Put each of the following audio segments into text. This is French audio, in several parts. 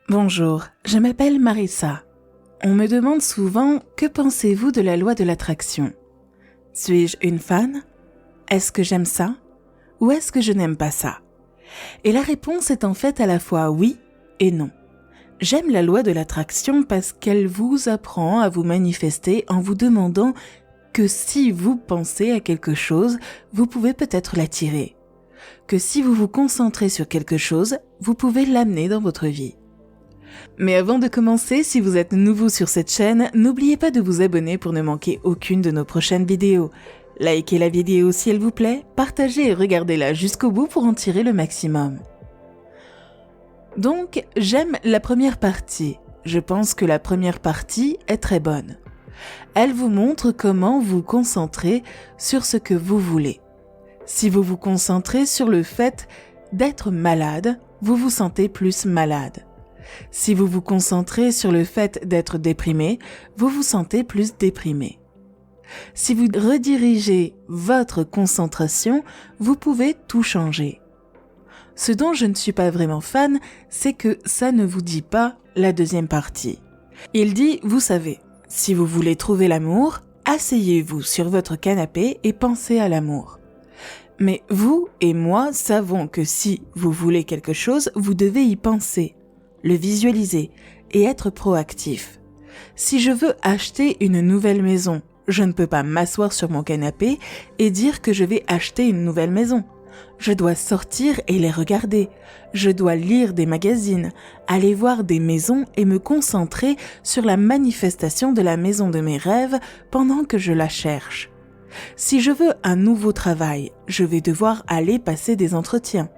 Bonjour, je m'appelle Marissa. On me demande souvent « Que pensez-vous de la loi de l'attraction ?» Suis-je une fan ? Est-ce que j'aime ça ? Ou est-ce que je n'aime pas ça ? Et la réponse est en fait à la fois oui et non. J'aime la loi de l'attraction parce qu'elle vous apprend à vous manifester en vous demandant que si vous pensez à quelque chose, vous pouvez peut-être l'attirer. Que si vous vous concentrez sur quelque chose, vous pouvez l'amener dans votre vie. Mais avant de commencer, si vous êtes nouveau sur cette chaîne, n'oubliez pas de vous abonner pour ne manquer aucune de nos prochaines vidéos. Likez la vidéo si elle vous plaît, partagez et regardez-la jusqu'au bout pour en tirer le maximum. Donc, j'aime la première partie. Je pense que la première partie est très bonne. Elle vous montre comment vous concentrer sur ce que vous voulez. Si vous vous concentrez sur le fait d'être malade, vous vous sentez plus malade. Si vous vous concentrez sur le fait d'être déprimé, vous vous sentez plus déprimé. Si vous redirigez votre concentration, vous pouvez tout changer. Ce dont je ne suis pas vraiment fan, c'est que ça ne vous dit pas la deuxième partie. Il dit, vous savez, si vous voulez trouver l'amour, asseyez-vous sur votre canapé et pensez à l'amour. Mais vous et moi savons que si vous voulez quelque chose, vous devez y penser, le visualiser et être proactif. Si je veux acheter une nouvelle maison, je ne peux pas m'asseoir sur mon canapé et dire que je vais acheter une nouvelle maison. Je dois sortir et les regarder. Je dois lire des magazines, aller voir des maisons et me concentrer sur la manifestation de la maison de mes rêves pendant que je la cherche. Si je veux un nouveau travail, je vais devoir aller passer des entretiens.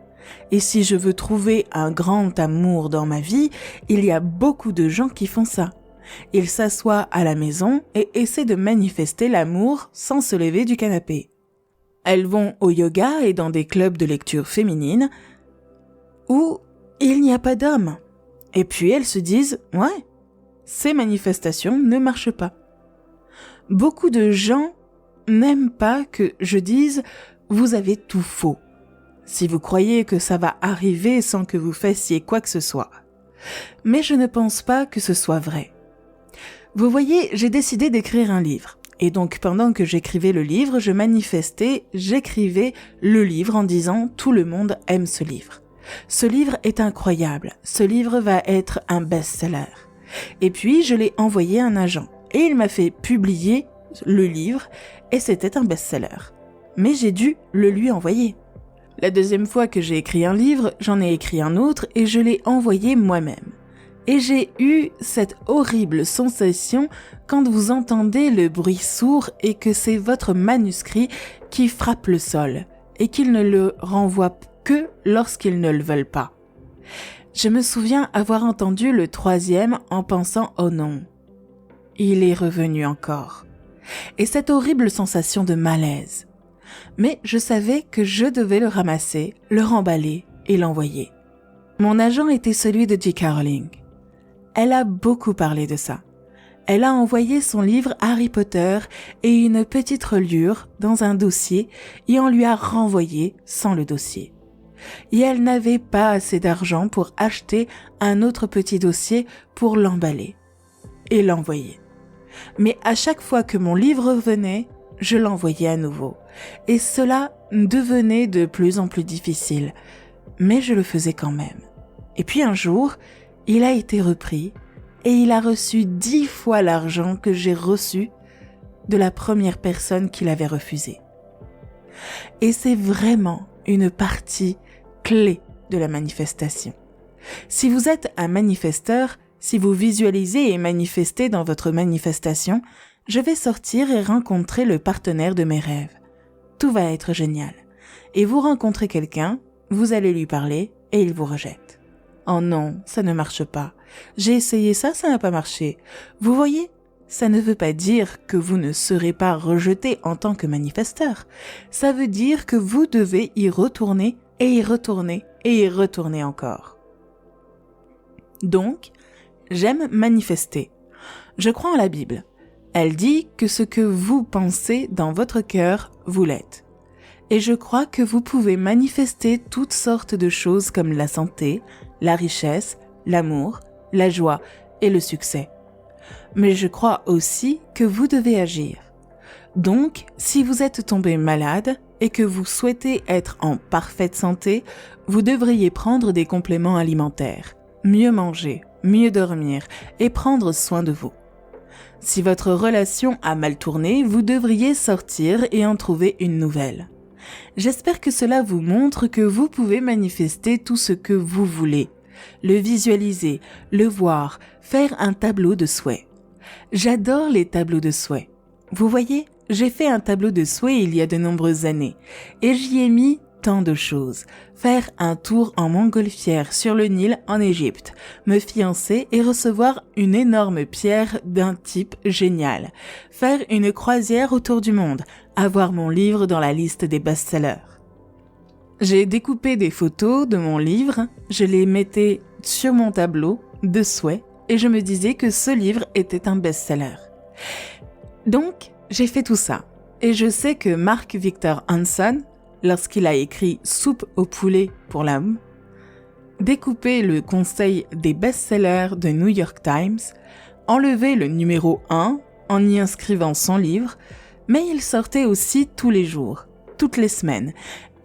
Et si je veux trouver un grand amour dans ma vie, il y a beaucoup de gens qui font ça. Ils s'assoient à la maison et essaient de manifester l'amour sans se lever du canapé. Elles vont au yoga et dans des clubs de lecture féminine où il n'y a pas d'hommes. Et puis elles se disent « Ouais, ces manifestations ne marchent pas ». Beaucoup de gens n'aiment pas que je dise « Vous avez tout faux ». Si vous croyez que ça va arriver sans que vous fassiez quoi que ce soit. Mais je ne pense pas que ce soit vrai. Vous voyez, j'ai décidé d'écrire un livre. Et donc, pendant que j'écrivais le livre, j'écrivais le livre en disant « Tout le monde aime ce livre ». Ce livre est incroyable. Ce livre va être un best-seller. Et puis, je l'ai envoyé à un agent. Et il m'a fait publier le livre et c'était un best-seller. Mais j'ai dû le lui envoyer. La deuxième fois que j'ai écrit un livre, j'en ai écrit un autre et je l'ai envoyé moi-même. Et j'ai eu cette horrible sensation quand vous entendez le bruit sourd et que c'est votre manuscrit qui frappe le sol et qu'il ne le renvoie que lorsqu'ils ne le veulent pas. Je me souviens avoir entendu le troisième en pensant « Oh non, il est revenu encore ». Et cette horrible sensation de malaise. Mais je savais que je devais le ramasser, le remballer et l'envoyer. Mon agent était celui de J.K. Rowling. Elle a beaucoup parlé de ça. Elle a envoyé son livre Harry Potter et une petite reliure dans un dossier et on lui a renvoyé sans le dossier. Et elle n'avait pas assez d'argent pour acheter un autre petit dossier pour l'emballer et l'envoyer. Mais à chaque fois que mon livre revenait, je l'envoyais à nouveau. Et cela devenait de plus en plus difficile. Mais je le faisais quand même. Et puis un jour, il a été repris et il a reçu 10 fois l'argent que j'ai reçu de la première personne qui l'avait refusé. Et c'est vraiment une partie clé de la manifestation. Si vous êtes un manifesteur, si vous visualisez et manifestez dans votre manifestation, je vais sortir et rencontrer le partenaire de mes rêves. Tout va être génial. Et vous rencontrez quelqu'un, vous allez lui parler et il vous rejette. Oh non, ça ne marche pas. J'ai essayé ça n'a pas marché. Vous voyez, ça ne veut pas dire que vous ne serez pas rejeté en tant que manifesteur. Ça veut dire que vous devez y retourner et y retourner et y retourner encore. Donc, j'aime manifester. Je crois en la Bible. Elle dit que ce que vous pensez dans votre cœur, vous l'êtes. Et je crois que vous pouvez manifester toutes sortes de choses comme la santé, la richesse, l'amour, la joie et le succès. Mais je crois aussi que vous devez agir. Donc, si vous êtes tombé malade et que vous souhaitez être en parfaite santé, vous devriez prendre des compléments alimentaires, mieux manger, mieux dormir et prendre soin de vous. Si votre relation a mal tourné, vous devriez sortir et en trouver une nouvelle. J'espère que cela vous montre que vous pouvez manifester tout ce que vous voulez, le visualiser, le voir, faire un tableau de souhaits. J'adore les tableaux de souhaits. Vous voyez, j'ai fait un tableau de souhaits il y a de nombreuses années et j'y ai mis tant de choses. Faire un tour en montgolfière sur le Nil en Égypte, me fiancer et recevoir une énorme pierre d'un type génial, faire une croisière autour du monde, avoir mon livre dans la liste des best-sellers. J'ai découpé des photos de mon livre, je les mettais sur mon tableau de souhaits et je me disais que ce livre était un best-seller. Donc, j'ai fait tout ça. Et je sais que Mark Victor Hansen, lorsqu'il a écrit Soupe au poulet pour l'âme, découpé le conseil des best-sellers de New York Times, enlevé le numéro 1 en y inscrivant son livre, mais il sortait aussi tous les jours, toutes les semaines.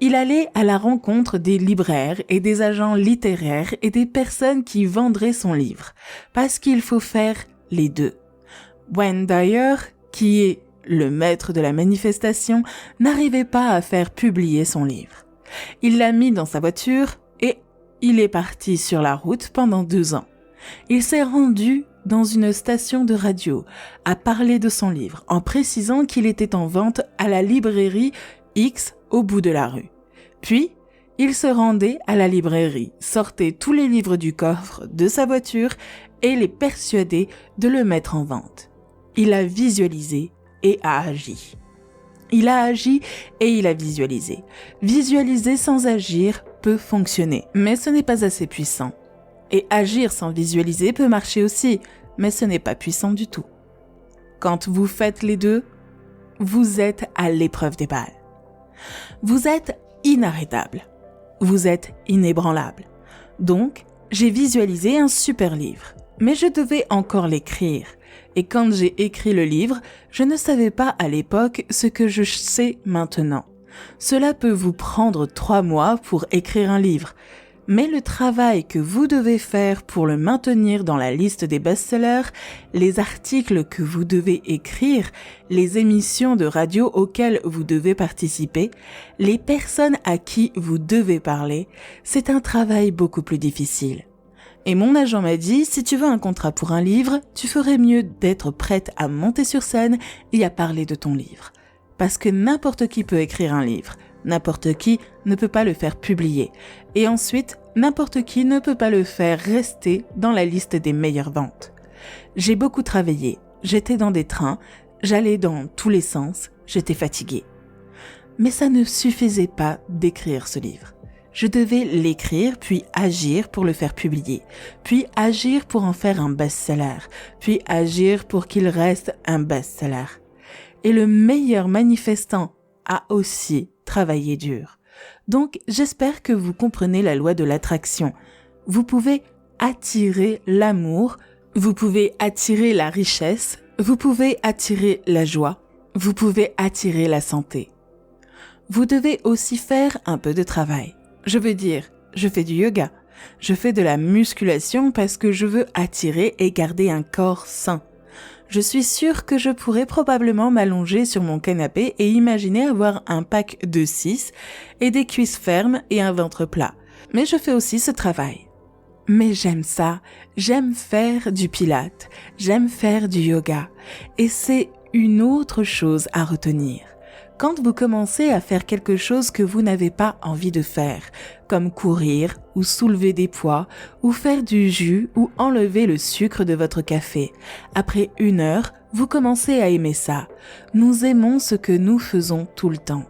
Il allait à la rencontre des libraires et des agents littéraires et des personnes qui vendraient son livre, parce qu'il faut faire les deux. Wayne Dyer, qui est le maître de la manifestation, n'arrivait pas à faire publier son livre. Il l'a mis dans sa voiture et il est parti sur la route pendant 2 ans. Il s'est rendu dans une station de radio à parler de son livre en précisant qu'il était en vente à la librairie X au bout de la rue. Puis, il se rendait à la librairie, sortait tous les livres du coffre de sa voiture et les persuadait de le mettre en vente. Il a visualisé et a agi. Il a agi et il a visualisé. Visualiser sans agir peut fonctionner, mais ce n'est pas assez puissant. Et agir sans visualiser peut marcher aussi, mais ce n'est pas puissant du tout. Quand vous faites les deux, vous êtes à l'épreuve des balles. Vous êtes inarrêtable. Vous êtes inébranlable. Donc, j'ai visualisé un super livre, mais je devais encore l'écrire. Et quand j'ai écrit le livre, je ne savais pas à l'époque ce que je sais maintenant. Cela peut vous prendre 3 mois pour écrire un livre, mais le travail que vous devez faire pour le maintenir dans la liste des best-sellers, les articles que vous devez écrire, les émissions de radio auxquelles vous devez participer, les personnes à qui vous devez parler, c'est un travail beaucoup plus difficile. Et mon agent m'a dit, si tu veux un contrat pour un livre, tu ferais mieux d'être prête à monter sur scène et à parler de ton livre. Parce que n'importe qui peut écrire un livre, n'importe qui ne peut pas le faire publier. Et ensuite, n'importe qui ne peut pas le faire rester dans la liste des meilleures ventes. J'ai beaucoup travaillé, j'étais dans des trains, j'allais dans tous les sens, j'étais fatiguée. Mais ça ne suffisait pas d'écrire ce livre. Je devais l'écrire, puis agir pour le faire publier, puis agir pour en faire un best-seller, puis agir pour qu'il reste un best-seller. Et le meilleur manifestant a aussi travaillé dur. Donc, j'espère que vous comprenez la loi de l'attraction. Vous pouvez attirer l'amour, vous pouvez attirer la richesse, vous pouvez attirer la joie, vous pouvez attirer la santé. Vous devez aussi faire un peu de travail. Je veux dire, je fais du yoga, je fais de la musculation parce que je veux attirer et garder un corps sain. Je suis sûre que je pourrais probablement m'allonger sur mon canapé et imaginer avoir un pack de 6 et des cuisses fermes et un ventre plat. Mais je fais aussi ce travail. Mais j'aime ça, j'aime faire du pilates, j'aime faire du yoga. Et c'est une autre chose à retenir. Quand vous commencez à faire quelque chose que vous n'avez pas envie de faire, comme courir ou soulever des poids ou faire du jus ou enlever le sucre de votre café, après 1 heure, vous commencez à aimer ça. Nous aimons ce que nous faisons tout le temps.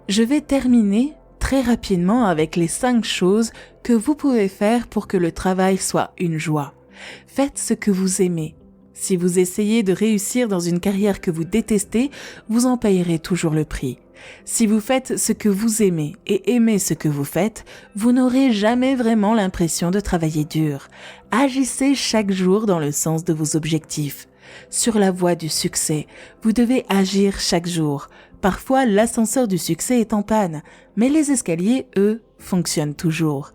Je vais terminer très rapidement avec les 5 choses que vous pouvez faire pour que le travail soit une joie. Faites ce que vous aimez. Si vous essayez de réussir dans une carrière que vous détestez, vous en payerez toujours le prix. Si vous faites ce que vous aimez et aimez ce que vous faites, vous n'aurez jamais vraiment l'impression de travailler dur. Agissez chaque jour dans le sens de vos objectifs. Sur la voie du succès, vous devez agir chaque jour. Parfois, l'ascenseur du succès est en panne, mais les escaliers, eux, fonctionnent toujours.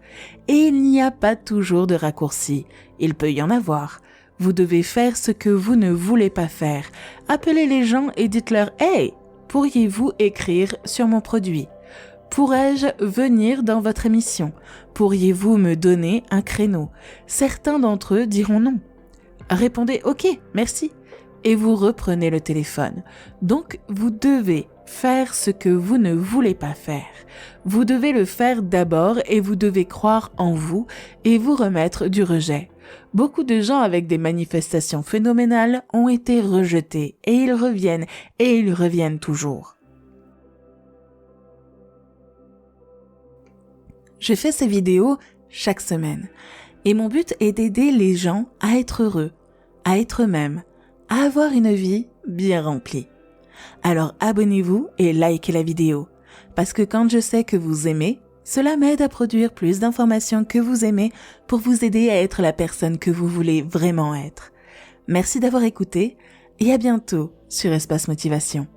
Et il n'y a pas toujours de raccourci. Il peut y en avoir. Vous devez faire ce que vous ne voulez pas faire. Appelez les gens et dites-leur « Hey, pourriez-vous écrire sur mon produit ? Pourrais-je venir dans votre émission ? Pourriez-vous me donner un créneau ? » Certains d'entre eux diront non. Répondez « Ok, merci » et vous reprenez le téléphone. Donc, vous devez faire ce que vous ne voulez pas faire. Vous devez le faire d'abord et vous devez croire en vous et vous remettre du rejet. Beaucoup de gens avec des manifestations phénoménales ont été rejetés et ils reviennent toujours. Je fais ces vidéos chaque semaine et mon but est d'aider les gens à être heureux, à être eux-mêmes, à avoir une vie bien remplie. Alors abonnez-vous et likez la vidéo, parce que quand je sais que vous aimez, cela m'aide à produire plus d'informations que vous aimez pour vous aider à être la personne que vous voulez vraiment être. Merci d'avoir écouté et à bientôt sur Espace Motivation.